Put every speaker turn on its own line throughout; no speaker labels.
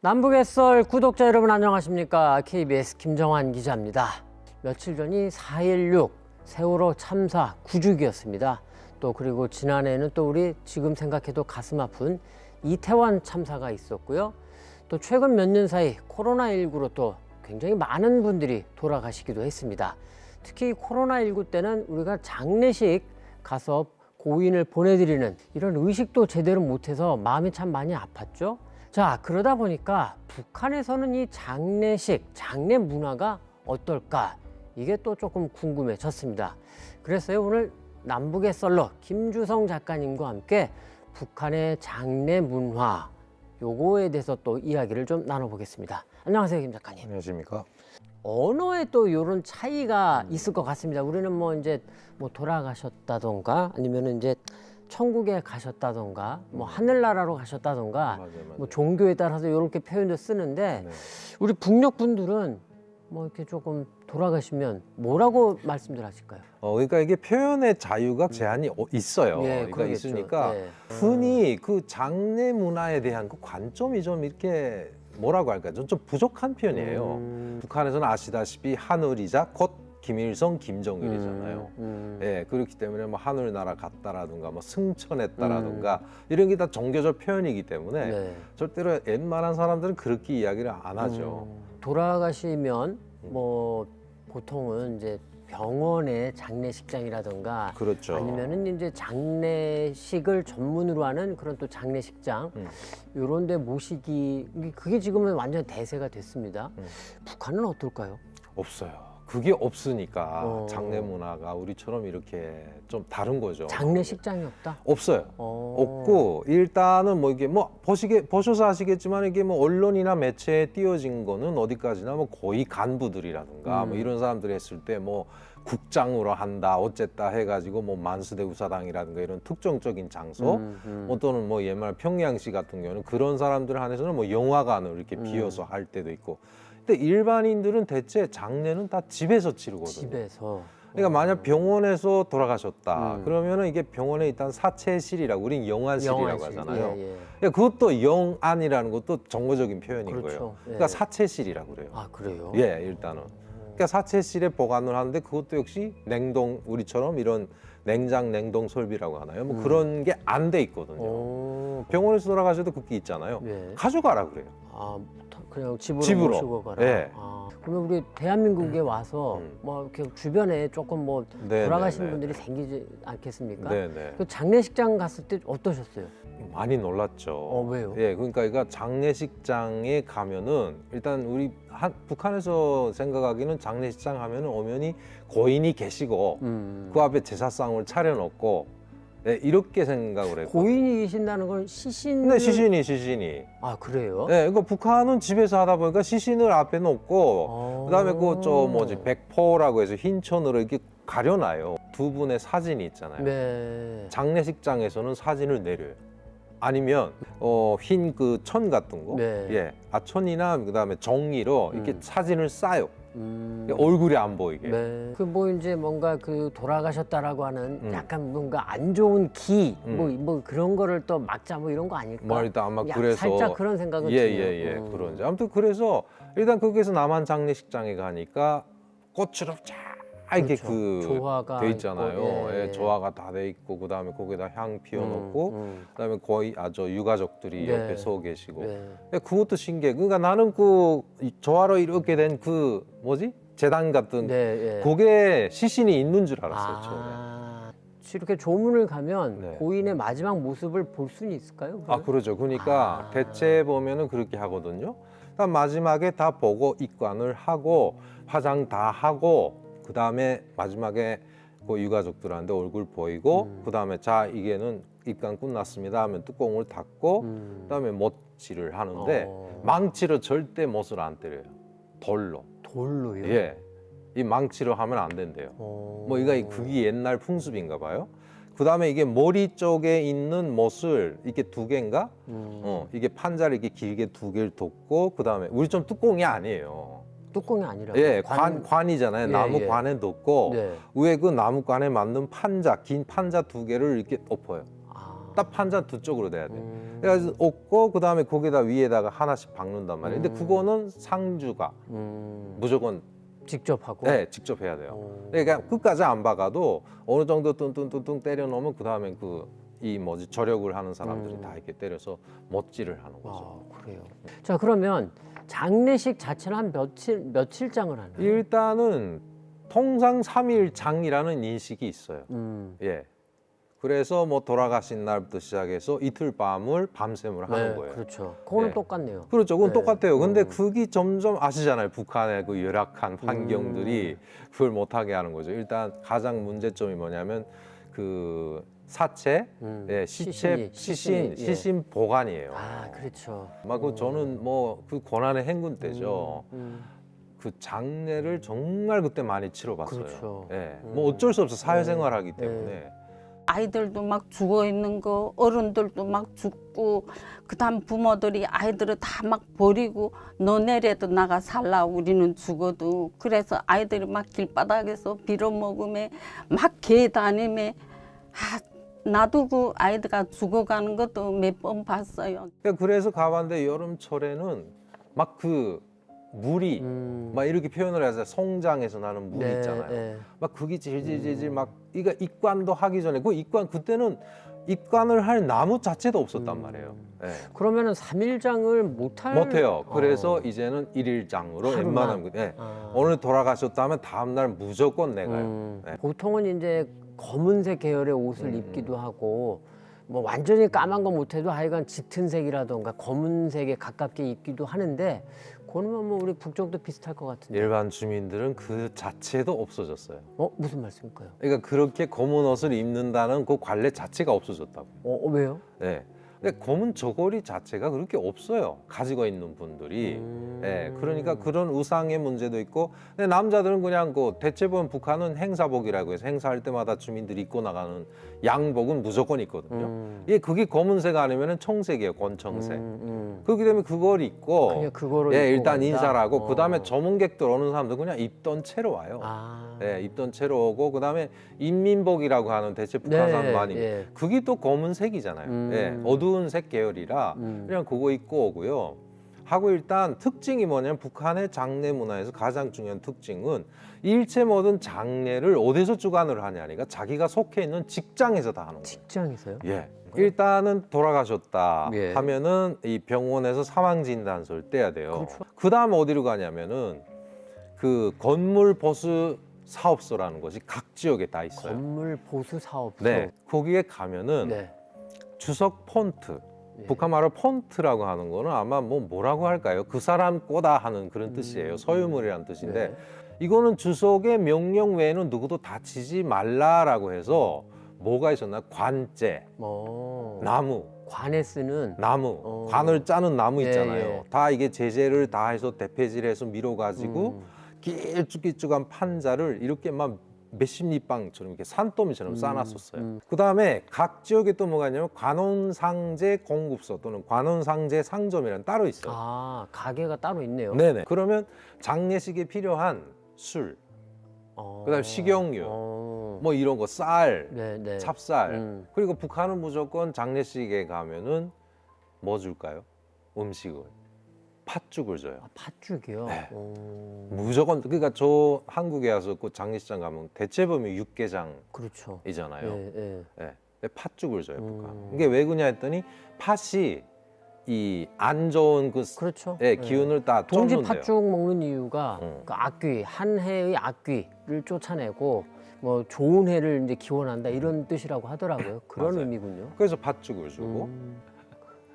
남북의 썰 구독자 여러분 안녕하십니까? KBS 김정환 기자입니다. 며칠 전이 4.16 세월호 참사 9주기였습니다. 또 그리고 지난해에는 또 우리 지금 생각해도 가슴 아픈 이태원 참사가 있었고요. 또 최근 몇 년 사이 코로나19로 또 굉장히 많은 분들이 돌아가시기도 했습니다. 특히 코로나19 때는 우리가 장례식 가서 고인을 보내드리는 이런 의식도 제대로 못해서 마음이 참 많이 아팠죠. 자, 그러다 보니까 북한에서는 이 장례식, 장례 문화가 어떨까? 이게 또 조금 궁금해졌습니다. 그래서요, 오늘 남북의 썰러 김주성 작가님과 함께 북한의 장례 문화, 요거에 대해서 또 이야기를 좀 나눠보겠습니다. 안녕하세요, 김 작가님.
안녕하십니까?
언어에 또 이런 차이가 있을 것 같습니다. 우리는 뭐 이제 뭐 돌아가셨다던가 아니면은 이제 천국에 가셨다던가 뭐 하늘나라로 가셨다던가
맞아요.
뭐 종교에 따라서 이렇게 표현도 쓰는데
네.
우리 북녘 분들은 뭐 이렇게 조금 돌아가시면 뭐라고 말씀들 하실까요?
그러니까 이게 표현의 자유가 제한이 있어요.
예,
그러니까
그러겠죠.
있으니까
예.
흔히 그 장례 문화에 대한 그 관점이 좀 이렇게 뭐라고 할까요? 좀 부족한 편이에요. 북한에서는 아시다시피 하늘이자 곧 김일성, 김정일이잖아요. 예, 그렇기 때문에 뭐 하늘나라 갔다라든가 뭐 승천했다라든가 이런 게 다 종교적 표현이기 때문에
네.
절대로 웬만한 사람들은 그렇게 이야기를 안 하죠.
돌아가시면 뭐 보통은 이제 병원의 장례식장이라든가
그렇죠.
아니면은 이제 장례식을 전문으로 하는 그런 또 장례식장 이런 데 모시기 그게 지금은 완전 대세가 됐습니다. 북한은 어떨까요?
없어요. 그게 없으니까 장례 문화가 우리처럼 이렇게 좀 다른 거죠.
장례식장이 없다?
없어요. 없고 일단은 뭐 이게 뭐 보셔서 아시겠지만 이게 뭐 언론이나 매체에 띄어진 거는 어디까지나 뭐 거의 간부들이라든가 뭐 이런 사람들이 했을 때 뭐 국장으로 한다 어쨌다 해가지고 뭐 만수대우사당이라든가 이런 특정적인 장소 또는 뭐 옛날 평양시 같은 경우는 그런 사람들 한해서는 뭐 영화관을 이렇게 비워서 할 때도 있고. 근데 일반인들은 대체 장례는 다 집에서 치르거든요.
집에서.
그러니까 만약 병원에서 돌아가셨다 그러면은 이게 병원에 일단 사체실이라고 우린 영안실이라고
영안실.
하잖아요.
예, 예.
그러니까 그것도 영안이라는 것도 정거적인 표현인
그렇죠.
거예요.
예.
그러니까 사체실이라고 그래요.
아, 그래요?
예, 일단은. 그러니까 사체실에 보관을 하는데 그것도 역시 냉동 우리처럼 이런 냉장 냉동 설비라고 하나요? 뭐 그런 게 안 돼 있거든요. 병원에서 돌아가셔도 그게 있잖아요.
예.
가져가라 그래요.
아, 그냥 집으로
집으로.
모시고 가라.
예.
아, 그러면 우리 대한민국에 와서 뭐 이렇게 주변에 조금 뭐
네,
돌아가신
네, 네.
분들이 생기지 않겠습니까?
네네.
그 장례식장 갔을 때 어떠셨어요?
많이 놀랐죠.
왜요?
예, 그러니까 장례식장에 가면은 일단 우리 북한에서 생각하기는 장례식장 하면은 엄연히 고인이 계시고 그 앞에 제사상을 차려놓고 네, 이렇게 생각을 했고.
고인이 계신다는 건 시신?
네, 시신이.
아, 그래요?
네, 그러니까 북한은 집에서 하다 보니까 시신을 앞에 놓고 그다음에 그 저 뭐지 백포라고 해서 흰천으로 이렇게 가려놔요. 두 분의 사진이 있잖아요.
네.
장례식장에서는 사진을 내려요. 아니면 흰 그 천 같은 거,
네.
예, 천이나 그다음에 종이로 이렇게 사진을 싸요. 얼굴이 안 보이게.
네. 그 뭐 이제 뭔가 그 돌아가셨다라고 하는 약간 뭔가 안 좋은 기, 뭐 그런 거를 또 막자 뭐 이런 거 아닐까?
뭐 일단 아마 그래서
살짝 그런 생각은 드네요.
그런지 아무튼 그래서 일단 거기에서 남한 장례식장에 가니까 꽃으로 쫙 이렇게
그렇죠.
그
조화가
돼 있잖아요.
있고, 예.
예, 조화가 다 돼 있고 그다음에 거기다 향 피워놓고 그다음에 거의 유가족들이
네.
옆에 서 계시고
네.
그것도 신기해. 그러니까 나는 그 조화로 이렇게 된 그 뭐지 제단 같은
네, 예.
그게 시신이 있는 줄 알았어요. 처음에.
이렇게 조문을 가면
네.
고인의 마지막 모습을 볼 수는 있을까요?
아, 그러죠. 그러니까 대체 보면은 그렇게 하거든요. 그러니까 마지막에 다 보고 입관을 하고 화장 다 하고 그 다음에 마지막에 그 유가족들한테 얼굴 보이고 그 다음에 자 이게는 입관 끝났습니다 하면 뚜껑을 닫고 그 다음에 못질을 하는데 망치로 절대 못을 안 때려요. 돌로.
돌로요?
예. 이 망치로 하면 안 된대요. 뭐 이거 그게 옛날 풍습인가 봐요. 그 다음에 이게 머리 쪽에 있는 못을 이게 두 개인가? 이게 판자를 이렇게 길게 두 개를 뒀고 그 다음에 우리 좀 뚜껑이 아니에요.
뚜껑이 아니라.
예, 관이잖아요.
예,
나무
예.
관에 넣고
네.
위에 그 나무관에 맞는 판자, 긴 판자 2개를 이렇게 엎어요.
아.
딱 판자 2쪽으로 돼야 돼요. 그래서 엎고 그다음에 거기다 위에다가 하나씩 박는단 말이에요. 근데 그거는 상주가 무조건
직접 하고.
네, 직접 해야 돼요. 그러니까 끝까지 안 박아도 어느 정도 뚱뚱뚱뚱 때려 놓으면 그다음에 이 뭐지 저력을 하는 사람들이 다 이렇게 때려서 멋지를 하는 거죠.
아, 그래요. 자, 그러면 장례식 자체는 한 며칠장을 하나요?
일단은 통상 3일장이라는 인식이 있어요. 예. 그래서 뭐 돌아가신 날부터 시작해서 이틀 밤을 밤샘을 하는 거예요.
그렇죠. 그거는
예.
똑같네요.
그렇죠. 그건
네.
똑같아요. 근데 그게 점점 아시잖아요. 북한의 그 열악한 환경들이 그걸 못하게 하는 거죠. 일단 가장 문제점이 뭐냐면 그 사체, 예, 시신
시신이,
보관이에요.
아, 그렇죠.
막 그 저는 뭐 그 고난의 행군 때죠. 그 장례를 정말 그때 많이 치러봤어요.
그렇죠.
예, 뭐 어쩔 수 없어 사회생활하기 때문에.
아이들도 막 죽어 있는 거, 어른들도 막 죽고, 그다음 부모들이 아이들을 다 막 버리고 너네라도 나가 살라 우리는 죽어도. 그래서 아이들이 막 길바닥에서 빌어먹으며 막 개 다니며 놔두고 아이들가 죽어가는 것도 몇 번 봤어요.
그래서 가봤는데 여름철에는 막 그 물이 막 이렇게 표현을 해서 송장에서 나는 물
네,
있잖아요.
네.
막 그게 질질질질 막 이거 입관도 하기 전에 그 입관 그때는 입관을 할 나무 자체도 없었단 말이에요. 예.
그러면은 3일장을
못해요. 그래서 이제는 1일장으로
하루만?
웬만하면 예.
아.
오늘 돌아가셨다면 다음 날 무조건 내가요. 예.
보통은 이제 검은색 계열의 옷을 입기도 하고 뭐 완전히 까만 거 못해도 하여간 짙은 색이라던가 검은색에 가깝게 입기도 하는데 그러면 뭐 우리 북쪽도 비슷할 것 같은데.
일반 주민들은 그 자체도 없어졌어요.
무슨 말씀일까요?
그러니까 그렇게 검은 옷을 입는다는 그 관례 자체가 없어졌다고.
왜요?
예. 근데 검은 저고리 자체가 그렇게 없어요. 가지고 있는 분들이. 예. 그러니까 그런 우상의 문제도 있고. 근데 남자들은 그냥 그 대체본 북한은 행사복이라고 해서 행사할 때마다 주민들이 입고 나가는 양복은 무조건 있거든요. 예, 그게 검은색 아니면은 청색이에요. 권청색. 그렇기 때문에 그걸 입고
그냥 그거로
예,
입고
일단
간다?
인사를 하고 그다음에 전문객들 오는 사람들 그냥 입던 채로 와요.
아.
예, 입던 채로 오고 그다음에 인민복이라고 하는 대체 북한
네,
사람만이
예.
그게 또 검은색이잖아요. 예, 어두운 색 계열이라 그냥 그거 입고 오고요. 하고 일단 특징이 뭐냐면 북한의 장례 문화에서 가장 중요한 특징은 일체 모든 장례를 어디서 주관을 하냐니까 자기가 속해 있는 직장에서 다 하는 거예요.
직장에서요?
예. 일단은 돌아가셨다
예.
하면은 이 병원에서 사망 진단서를 떼야 돼요.
그렇죠.
그다음 어디로 가냐면은 그 건물 보수 사업소라는 것이 각 지역에 다 있어요.
건물 보수 사업소.
네. 거기에 가면은
네.
주석 폰트.
예.
북한 말로 폰트라고 하는 거는 아마 뭐라고 할까요? 그 사람 꼬다 하는 그런 뜻이에요. 소유물이라는 뜻인데
네.
이거는 주석의 명령 외에는 누구도 다치지 말라라고 해서 뭐가 있었나? 관제, 나무,
관에 쓰는
나무, 관을 짜는 나무
예,
있잖아요.
예.
다 이게 제재를 다 해서 대패질해서 밀어가지고 길쭉길쭉한 판자를 이렇게 막 몇십 리방처럼 이렇게 산더미처럼 쌓아놨었어요. 그 다음에 각 지역에 또 뭐가 있냐면 관원상제 공급소 또는 관원상제 상점이라는 따로 있어요.
아, 가게가 따로 있네요.
네네. 그러면 장례식에 필요한 술, 그다음에 식용유, 뭐 이런 거, 쌀,
네.
찹쌀. 그리고 북한은 무조건 장례식에 가면은 뭐 줄까요? 음식을. 팥죽을 줘요.
팥죽이요?
네. 무조건. 그러니까 저 한국에 와서 그 장례식장 가면 대체 보면 육개장이잖아요.
그렇죠.
예.
예.
근데 팥죽을 줘요, 북한. 이게 왜 그러냐 했더니 팥이 이 안 좋은 그
그렇죠.
예, 기운을 다
동지
쫓는데요.
팥죽 먹는 이유가 그 악귀, 한 해의 악귀를 쫓아내고 뭐 좋은 해를 이제 기원한다 이런 뜻이라고 하더라고요. 그런
맞아요.
의미군요.
그래서 팥죽을 주고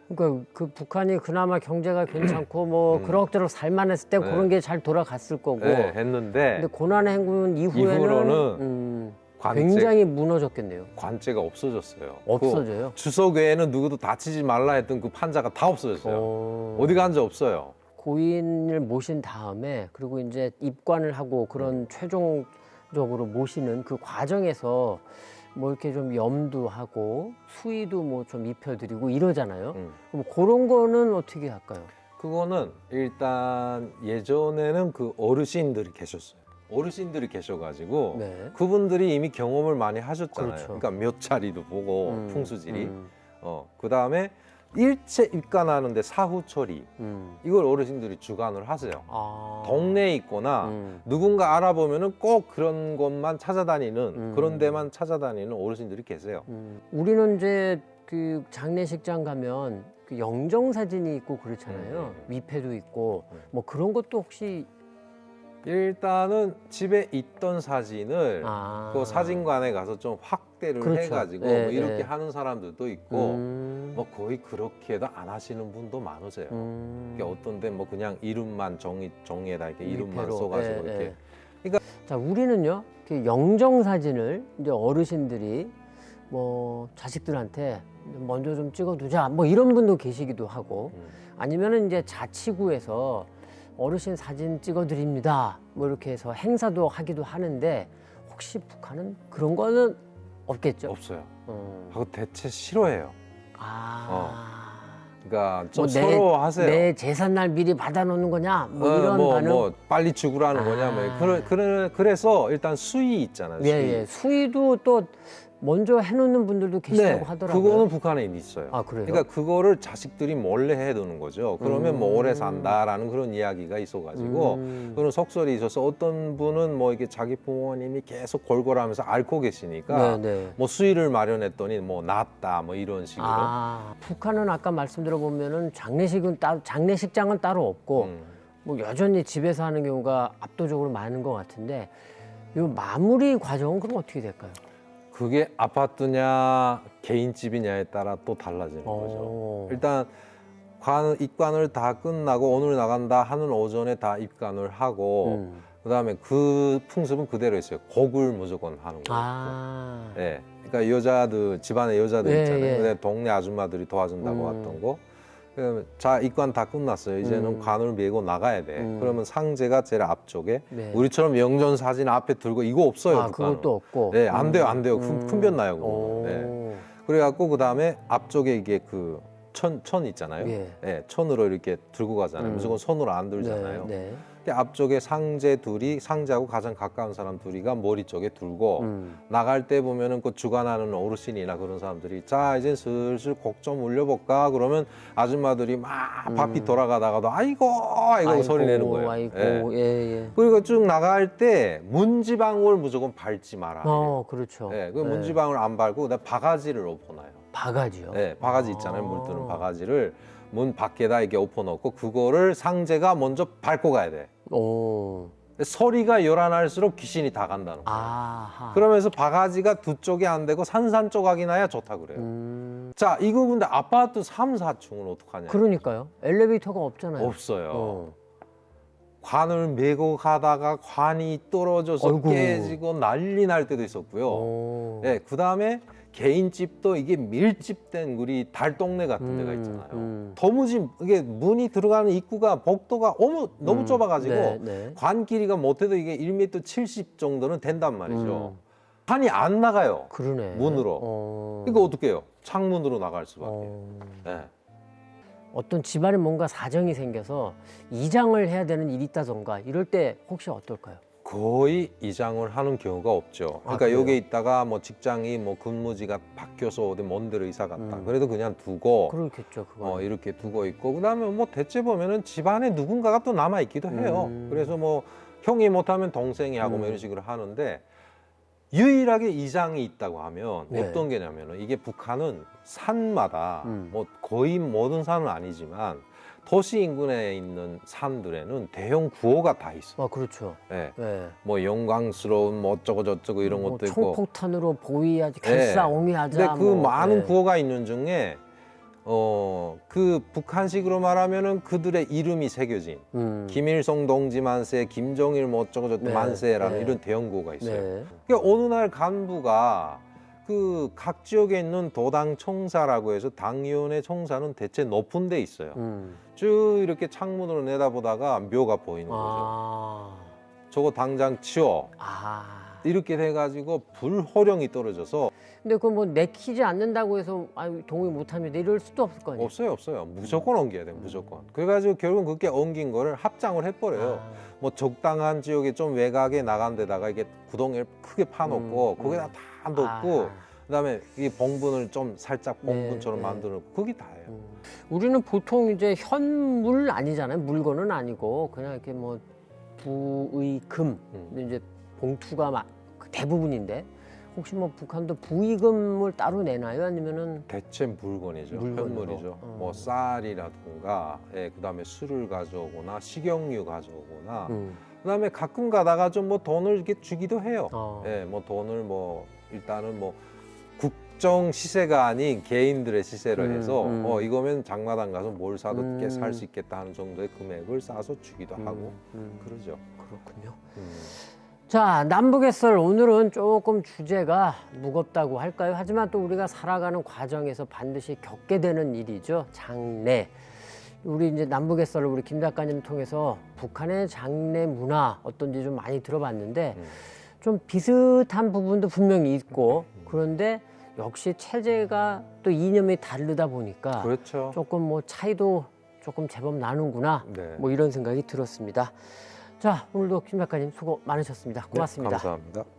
그러니까 그 북한이 그나마 경제가 괜찮고 뭐 그럭저럭 살만했을 때
네.
그런 게 잘 돌아갔을 거고.
예, 했는데
근데 고난의 행군
이후로는 관제,
굉장히 무너졌겠네요.
관제가 없어졌어요.
없어져요.
그 주석 외에는 누구도 다치지 말라 했던 그 판자가 다 없어졌어요. 어디 간지 없어요.
고인을 모신 다음에 그리고 이제 입관을 하고 그런 최종적으로 모시는 그 과정에서 뭐 이렇게 좀 염도 하고 수의도 뭐 좀 입혀드리고 이러잖아요. 그럼 그런 거는 어떻게 할까요?
그거는 일단 예전에는 그 어르신들이 계셨어요. 어르신들이 계셔가지고
네.
그분들이 이미 경험을 많이 하셨잖아요.
그렇죠.
그러니까 몇 자리도 보고 풍수지리.
음.
그 다음에 일체 입간하는데 사후 처리 이걸 어르신들이 주관을 하세요.
아.
동네에 있거나 누군가 알아보면은 꼭 그런 곳만 찾아다니는 그런 데만 찾아다니는 어르신들이 계세요.
우리는 이제 그 장례식장 가면 그 영정 사진이 있고 그렇잖아요. 위패도 있고 뭐 그런 것도 혹시
일단은 집에 있던 사진을 그 사진관에 가서 좀 확대를
그렇죠.
해가지고
네,
뭐 이렇게
네.
하는 사람들도 있고 뭐 거의 그렇게도 안 하시는 분도 많으세요. 그러니까 어떤데 뭐 그냥 이름만 종이에다 이렇게 이름만
위패로.
써가지고
예,
이렇게.
예. 자, 우리는요 그 영정 사진을 이제 어르신들이 뭐 자식들한테 먼저 좀 찍어두자 뭐 이런 분도 계시기도 하고 아니면은 이제 자치구에서 어르신 사진 찍어드립니다 뭐 이렇게 해서 행사도 하기도 하는데 혹시 북한은 그런 거는 없겠죠?
없어요. 하고 대체 싫어해요.
아.
그러니까 좀
뭐
서로 하세요.
내 재산날 미리 받아놓는 거냐? 뭐 이런 반응.
뭐 빨리 죽으라는 거냐? 뭐 그래서 일단 수의 있잖아요. 수의.
예, 예. 수의도 또 먼저 해놓는 분들도 계시다고 하더라고요.
그거는 북한에 있어요.
아, 그래요?
그러니까 그거를 자식들이 몰래 해두는 거죠. 그러면 뭐 오래 산다라는 그런 이야기가 있어가지고 그런 속설이 있어서 어떤 분은 뭐 이게 자기 부모님이 계속 골골하면서 앓고 계시니까
네, 네.
뭐 수의를 마련했더니 뭐 낫다 뭐 이런 식으로.
북한은 아까 말씀 들어보면은 장례식장은 따로 없고 뭐 여전히 집에서 하는 경우가 압도적으로 많은 것 같은데 이 마무리 과정은 그럼 어떻게 될까요?
그게 아파트냐 개인집이냐에 따라 또 달라지는 거죠. 일단 입관을 다 끝나고 오늘 나간다 하는 오전에 다 입관을 하고 그다음에 그 풍습은 그대로 있어요. 곡을 무조건 하는 거예요. 네. 그러니까 여자들 집안에 여자들
예,
있잖아요.
예.
근데 동네 아줌마들이 도와준다고 왔던 거. 자 입관 다 끝났어요. 이제는 관을 메고 나가야 돼. 그러면 상제가 제일 앞쪽에
네.
우리처럼 영전 사진 앞에 들고 이거 없어요. 북한은.
그것도 없고.
네, 안 돼요, 안 돼요. 큰 변 나요, 그거. 네. 그래갖고 그 다음에 앞쪽에 이게 그 천 있잖아요.
예.
네, 천으로 이렇게 들고 가잖아요. 무조건 손으로 안 들잖아요.
네, 네.
근데 앞쪽에 상제하고 가장 가까운 사람 둘이가 머리 쪽에 들고 나갈 때 보면은 그 주관하는 어르신이나 그런 사람들이 자 이제 슬슬 곡 좀 울려볼까 그러면 아줌마들이 막 바퀴 돌아가다가도 아이고 소리 내는 거예요.
아이고,
예.
예, 예.
그리고 쭉 나갈 때 문지방울 무조건 밟지 마라.
그렇죠.
네, 그 문지방울 안 밟고 그다음 바가지를 엎어놔요.
바가지요?
네, 바가지 있잖아요. 물 뜨는 바가지를 문 밖에다 이렇게 엎어놓고 그거를 상제가 먼저 밟고 가야 돼. 소리가 요란할수록 귀신이 다 간다는 거예요.
아하.
그러면서 바가지가 두 쪽이 안 되고 산산조각이 나야 좋다 그래요. 자, 이거 근데 아파트 3, 4층은 어떡하냐?
그러니까요. 엘리베이터가 없잖아요.
없어요. 관을 메고 가다가 관이 떨어져서
어이구.
깨지고 난리 날 때도 있었고요. 네, 그 다음에 개인집도 이게 밀집된 우리 달동네 같은 데가 있잖아요. 도무지 이게 문이 들어가는 입구가 복도가 너무 좁아가지고
네, 네.
관 길이가 못해도 이게 1m 70 정도는 된단 말이죠. 관이 안 나가요.
그러네.
문으로. 그러니까 어떻게 해요? 창문으로 나갈 수밖에. 네.
어떤 집안에 뭔가 사정이 생겨서 이장을 해야 되는 일이 있다던가 이럴 때 혹시 어떨까요?
거의 이장을 하는 경우가 없죠. 그러니까
그래요?
여기 있다가 뭐 직장이 뭐 근무지가 바뀌어서 어디 먼 데로 이사 갔다. 그래도 그냥 두고
그렇겠죠, 그거.
이렇게 두고 있고 그다음에 뭐 대체 보면은 집안에 누군가가 또 남아 있기도 해요. 그래서 뭐 형이 못하면 동생이 하고 뭐 이런 식으로 하는데 유일하게 이장이 있다고 하면
네.
어떤 게냐면은 이게 북한은 산마다 뭐 거의 모든 산은 아니지만 도시 인근에 있는 산들에는 대형 구호가 다 있어.
그렇죠.
네.
네.
뭐 영광스러운 뭐 어쩌고 저쩌고 이런 것도 있고.
총폭탄으로 보위하지,
네.
결사옹위하자.
근데 그 많은 구호가 있는 중에 그 북한식으로 말하면은 그들의 이름이 새겨진 김일성 동지 만세, 김정일 뭐 어쩌고 저쩌고
네.
만세라는
네.
이런 대형 구호가 있어요.
네.
그러니까 어느 날 간부가 그 각 지역에 있는 도당 총사라고 해서 당위원회 총사는 대체 높은 데 있어요. 쭉 이렇게 창문으로 내다보다가 묘가 보이는 거죠. 저거 당장 치워. 이렇게 돼가지고 불호령이 떨어져서
근데 그거 뭐 내키지 않는다고 해서 동의 못합니다 이럴 수도 없을 거 아니에요.
없어요. 무조건 옮겨야 돼요. 무조건. 그래가지고 결국은 그렇게 옮긴 거를 합장을 해버려요. 뭐 적당한 지역에 좀 외곽에 나간 데다가 이게 구덩이를 크게 파놓고 거기다 다 놓고 그다음에 이 봉분을 좀 살짝 봉분처럼 만들고 그게 다예요.
우리는 보통 이제 현물 아니잖아요. 물건은 아니고 그냥 이렇게 뭐 부의금 근데 이제 봉투가 막 대부분인데 혹시 뭐 북한도 부의금을 따로 내나요? 아니면은
대체 물건이죠.
물건으로.
현물이죠. 뭐 쌀이라든가, 예, 그다음에 술을 가져오거나 식용유 가져오거나, 그다음에 가끔 가다가 좀 뭐 돈을 이렇게 주기도 해요. 예, 뭐 돈을 뭐 일단은 뭐 국정 시세가 아닌 개인들의 시세로 해서 이거면 장마당 가서 뭘 사도 꽤 살 수 있겠다 하는 정도의 금액을 싸서 주기도 하고 그러죠.
그렇군요. 자, 남북의 썰 오늘은 조금 주제가 무겁다고 할까요? 하지만 또 우리가 살아가는 과정에서 반드시 겪게 되는 일이죠. 장례. 우리 이제 남북의 썰을 우리 김 작가님 통해서 북한의 장례 문화 어떤지 좀 많이 들어봤는데 좀 비슷한 부분도 분명히 있고 그런데 역시 체제가 또 이념이 다르다 보니까
그렇죠.
조금 뭐 차이도 조금 제법 나는구나.
네.
뭐 이런 생각이 들었습니다. 자, 오늘도 김 작가님 수고 많으셨습니다. 고맙습니다.
네, 감사합니다.